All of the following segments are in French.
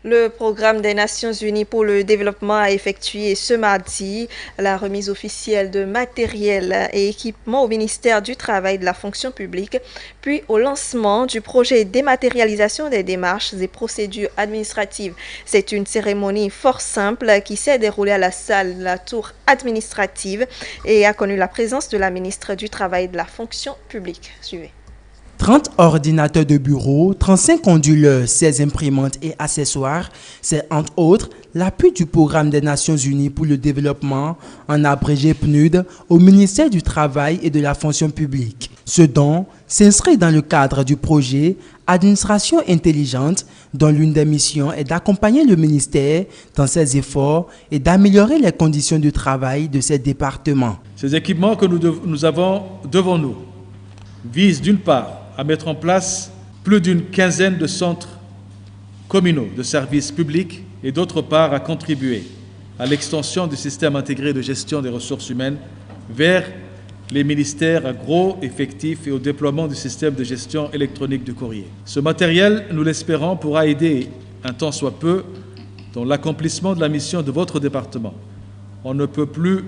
Le programme des Nations Unies pour le développement a effectué ce mardi la remise officielle de matériel et équipements au ministère du Travail et de la fonction publique, puis au lancement du projet dématérialisation des démarches et procédures administratives. C'est une cérémonie fort simple qui s'est déroulée à la salle de la tour administrative et a connu la présence de la ministre du Travail et de la fonction publique. Suivez. 30 ordinateurs de bureau, 35 onduleurs, 16 imprimantes et accessoires, c'est entre autres l'appui du Programme des Nations Unies pour le développement, en abrégé PNUD, au ministère du Travail et de la fonction publique. Ce don s'inscrit dans le cadre du projet Administration intelligente, dont l'une des missions est d'accompagner le ministère dans ses efforts et d'améliorer les conditions de travail de ses départements. Ces équipements que nous avons devant nous visent d'une part à mettre en place plus d'une quinzaine de centres communaux de services publics et d'autre part à contribuer à l'extension du système intégré de gestion des ressources humaines vers les ministères à gros effectifs et au déploiement du système de gestion électronique du courrier. Ce matériel, nous l'espérons, pourra aider un tant soit peu dans l'accomplissement de la mission de votre département. On ne peut plus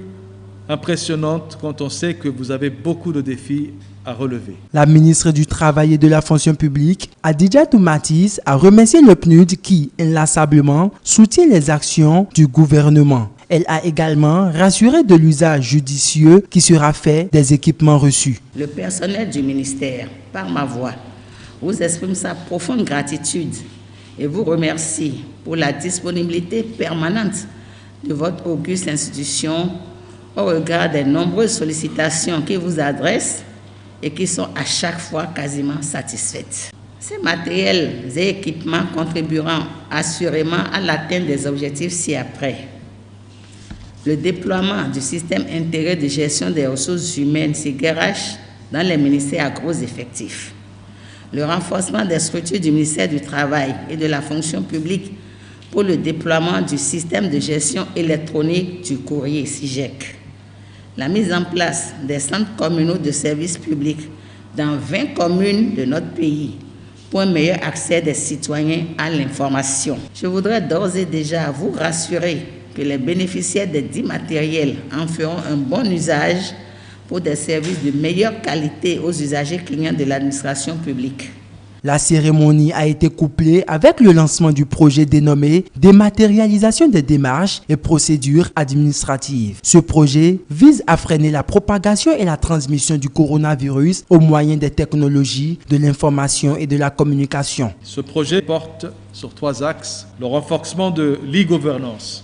impressionnante quand on sait que vous avez beaucoup de défis à relever. La ministre du Travail et de la fonction publique, Adidjatou Matisse, a remercié le PNUD qui, inlassablement, soutient les actions du gouvernement. Elle a également rassuré de l'usage judicieux qui sera fait des équipements reçus. Le personnel du ministère, par ma voix, vous exprime sa profonde gratitude et vous remercie pour la disponibilité permanente de votre auguste institution au regard des nombreuses sollicitations qui vous adressent et qui sont à chaque fois quasiment satisfaites. Ces matériels et équipements contribueront assurément à l'atteinte des objectifs ci-après. Le déploiement du système intégré de gestion des ressources humaines (CIGRH) dans les ministères à gros effectifs. Le renforcement des structures du ministère du Travail et de la fonction publique pour le déploiement du système de gestion électronique du courrier (SIGEC). La mise en place des centres communaux de services publics dans 20 communes de notre pays pour un meilleur accès des citoyens à l'information. Je voudrais d'ores et déjà vous rassurer que les bénéficiaires des dits matériels en feront un bon usage pour des services de meilleure qualité aux usagers clients de l'administration publique. La cérémonie a été couplée avec le lancement du projet dénommé Dématérialisation des démarches et procédures administratives. Ce projet vise à freiner la propagation et la transmission du coronavirus au moyen des technologies de l'information et de la communication. Ce projet porte sur 3 axes: le renforcement de l'e-governance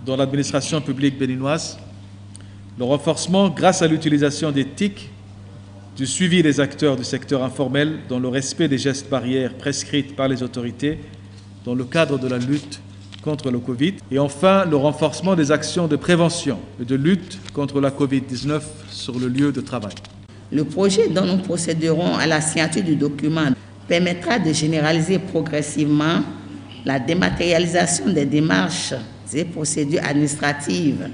dans l'administration publique béninoise, le renforcement grâce à l'utilisation des TIC du suivi des acteurs du secteur informel dans le respect des gestes barrières prescrites par les autorités dans le cadre de la lutte contre le Covid. Et enfin, le renforcement des actions de prévention et de lutte contre la Covid-19 sur le lieu de travail. Le projet dont nous procéderons à la signature du document permettra de généraliser progressivement la dématérialisation des démarches et procédures administratives,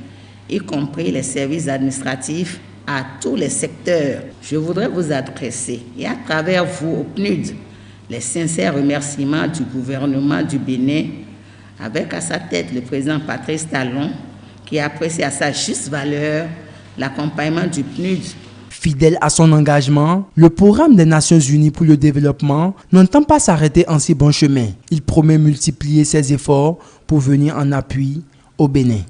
y compris les services administratifs, à tous les secteurs. Je voudrais vous adresser, et à travers vous au PNUD, les sincères remerciements du gouvernement du Bénin, avec à sa tête le président Patrice Talon, qui apprécie à sa juste valeur l'accompagnement du PNUD. Fidèle à son engagement, le Programme des Nations Unies pour le développement n'entend pas s'arrêter en si bon chemin. Il promet multiplier ses efforts pour venir en appui au Bénin.